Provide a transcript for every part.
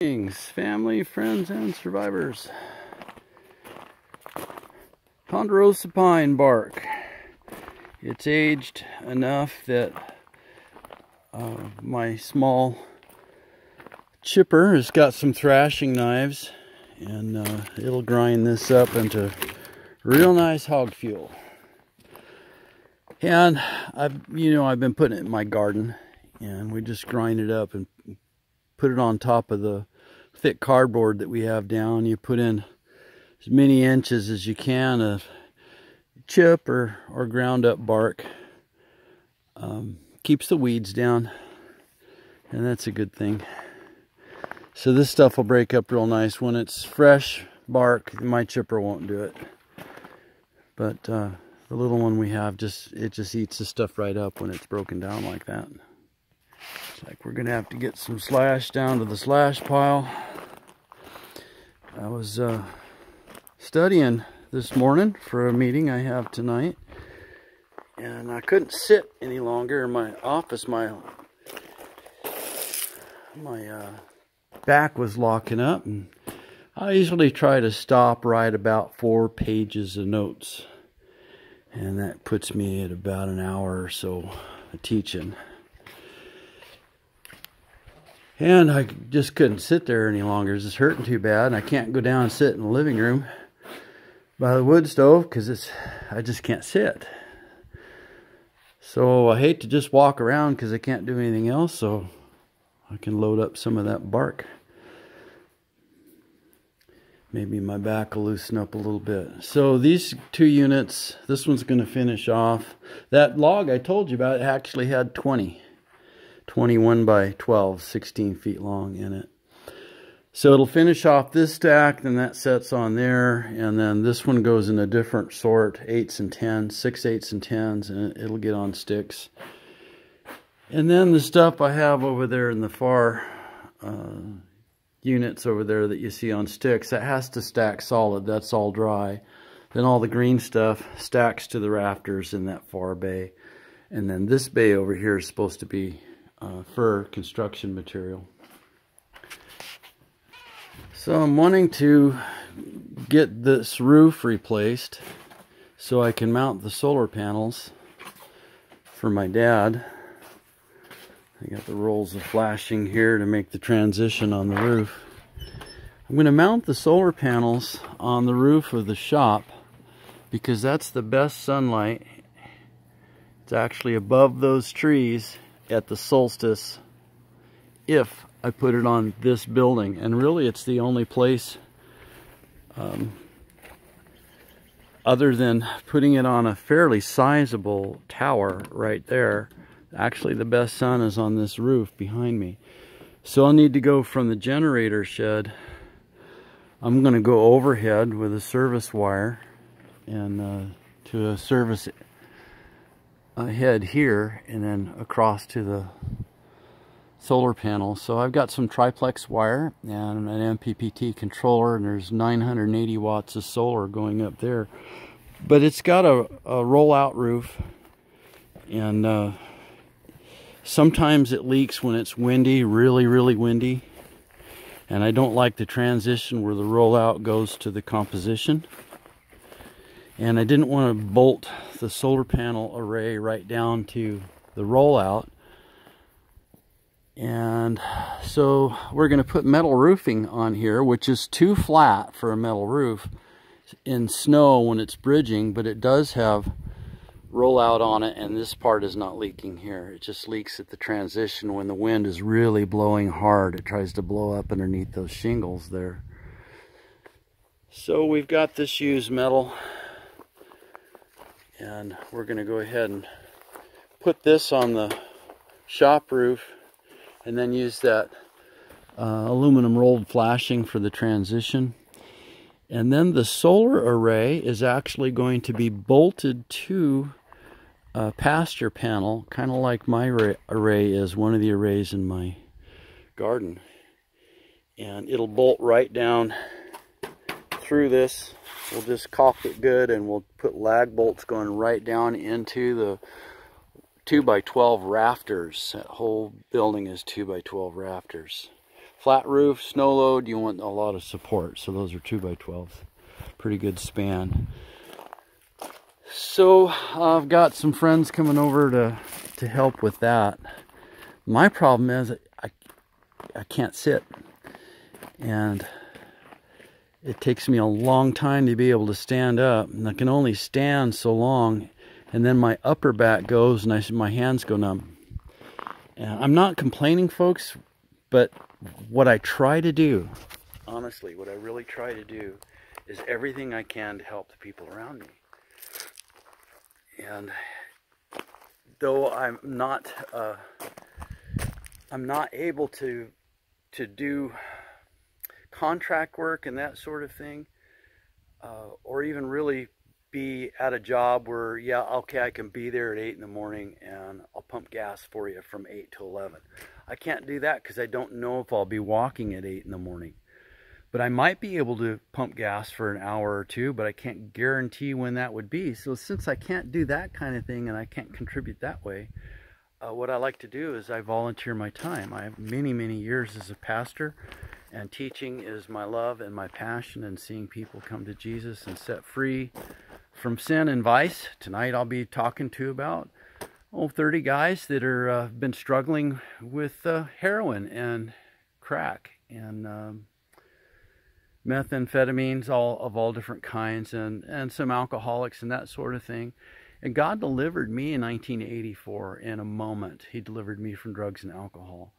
Greetings, family, friends, and survivors. Ponderosa pine bark. It's aged enough that my small chipper has got some thrashing knives, and it'll grind this up into real nice hog fuel. And I've been putting it in my garden, and we just grind it up and put it on top of the thick cardboard that we have down. You put in as many inches as you can of chip or ground up bark. Keeps the weeds down, and that's a good thing. So this stuff will break up real nice. When it's fresh bark, my chipper won't do it. But the little one we have, it just eats the stuff right up when it's broken down like that. It's like we're gonna have to get some slash down to the slash pile. I was studying this morning for a meeting I have tonight, and I couldn't sit any longer in my office. My back was locking up, and I usually try to stop right about 4 pages of notes, and that puts me at about an hour or so of teaching. And I just couldn't sit there any longer. It was just hurting too bad. And I can't go down and sit in the living room by the wood stove because I just can't sit. So I hate to just walk around because I can't do anything else. So I can load up some of that bark. Maybe my back will loosen up a little bit. So these 2 units, this one's going to finish off. That log I told you about, it actually had 21 by 12, 16 feet long in it. So it'll finish off this stack, then that sets on there, and then this one goes in a different sort, 8s and 10s, 6 8s and 10s, and it'll get on sticks. And then the stuff I have over there in the far units over there that you see on sticks, that has to stack solid. That's all dry. Then all the green stuff stacks to the rafters in that far bay. And then this bay over here is supposed to be fir construction material. So I'm wanting to get this roof replaced so I can mount the solar panels for my dad. I got the rolls of flashing here to make the transition on the roof. I'm going to mount the solar panels on the roof of the shop because that's the best sunlight. It's actually above those trees at the solstice if I put it on this building, and really it's the only place other than putting it on a fairly sizable tower right there. Actually the best sun is on this roof behind me. So I'll need to go from the generator shed. I'm going to go overhead with a service wire and to a service head here, and then across to the solar panel. So I've got some triplex wire and an MPPT controller, and there's 980 watts of solar going up there. But it's got a roll-out roof, and sometimes it leaks when it's windy, really windy. And I don't like the transition where the rollout goes to the composition. And I didn't want to bolt the solar panel array right down to the rollout. And so we're going to put metal roofing on here, which is too flat for a metal roof in snow when it's bridging, but it does have rollout on it, and this part is not leaking here. It just leaks at the transition when the wind is really blowing hard. It tries to blow up underneath those shingles there. So we've got this used metal, and we're going to go ahead and put this on the shop roof, and then use that aluminum rolled flashing for the transition. And then the solar array is actually going to be bolted to a pasture panel, kind of like my array is, one of the arrays in my garden. And it'll bolt right down through this. We'll just caulk it good, and we'll put lag bolts going right down into the 2 by 12 rafters. That whole building is 2 by 12 rafters. flat roof, snow load, you want a lot of support. So those are 2x12s. Pretty good span. So I've got some friends coming over to help with that. My problem is I can't sit. And it takes me a long time to be able to stand up. And I can only stand so long. And then my upper back goes and my hands go numb. And I'm not complaining, folks, but what I try to do, honestly, what I really try to do is everything I can to help the people around me. And though I'm not able to do contract work and that sort of thing, or even really be at a job where, yeah, okay, I can be there at 8 in the morning and I'll pump gas for you from 8 to 11. I can't do that because I don't know if I'll be walking at 8 in the morning. But I might be able to pump gas for an hour or two, but I can't guarantee when that would be. So since I can't do that kind of thing and I can't contribute that way, what I like to do is I volunteer my time. I have many, many years as a pastor, and teaching is my love and my passion, and seeing people come to Jesus and set free from sin and vice. Tonight I'll be talking to about 30 guys that are been struggling with heroin and crack and methamphetamines, of all different kinds, and some alcoholics and that sort of thing. And God delivered me in 1984 in a moment. He delivered me from drugs and alcohol.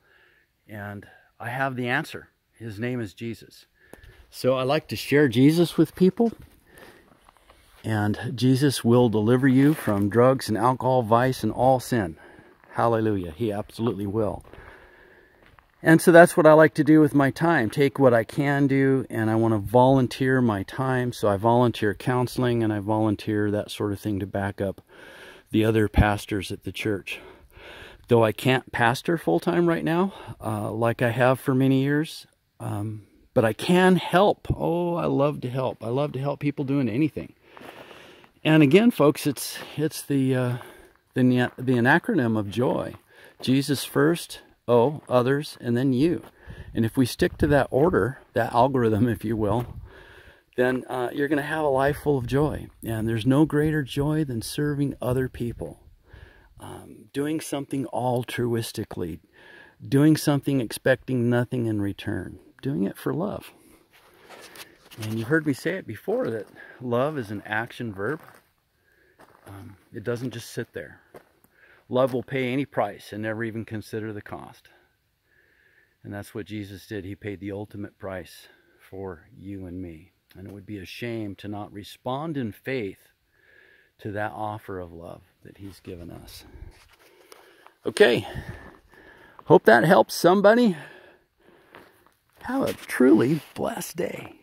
And I have the answer. His name is Jesus. So I like to share Jesus with people. And Jesus will deliver you from drugs and alcohol, vice, and all sin. Hallelujah. He absolutely will. And so that's what I like to do with my time. Take what I can do, and I want to volunteer my time. So I volunteer counseling, and I volunteer that sort of thing to back up the other pastors at the church. Though I can't pastor full-time right now, like I have for many years, but I can help. Oh, I love to help. I love to help people doing anything. And again, folks, it's the acronym of joy. Jesus first, others, and then you. And if we stick to that order, that algorithm, if you will, then you're going to have a life full of joy. And there's no greater joy than serving other people. Doing something altruistically. Doing something expecting nothing in return. Doing it for love. And you've heard me say it before, that love is an action verb. It doesn't just sit there. Love will pay any price and never even consider the cost. And that's what Jesus did. He paid the ultimate price for you and me. And it would be a shame to not respond in faith to that offer of love that He's given us. Okay. Hope that helps somebody. Have a truly blessed day.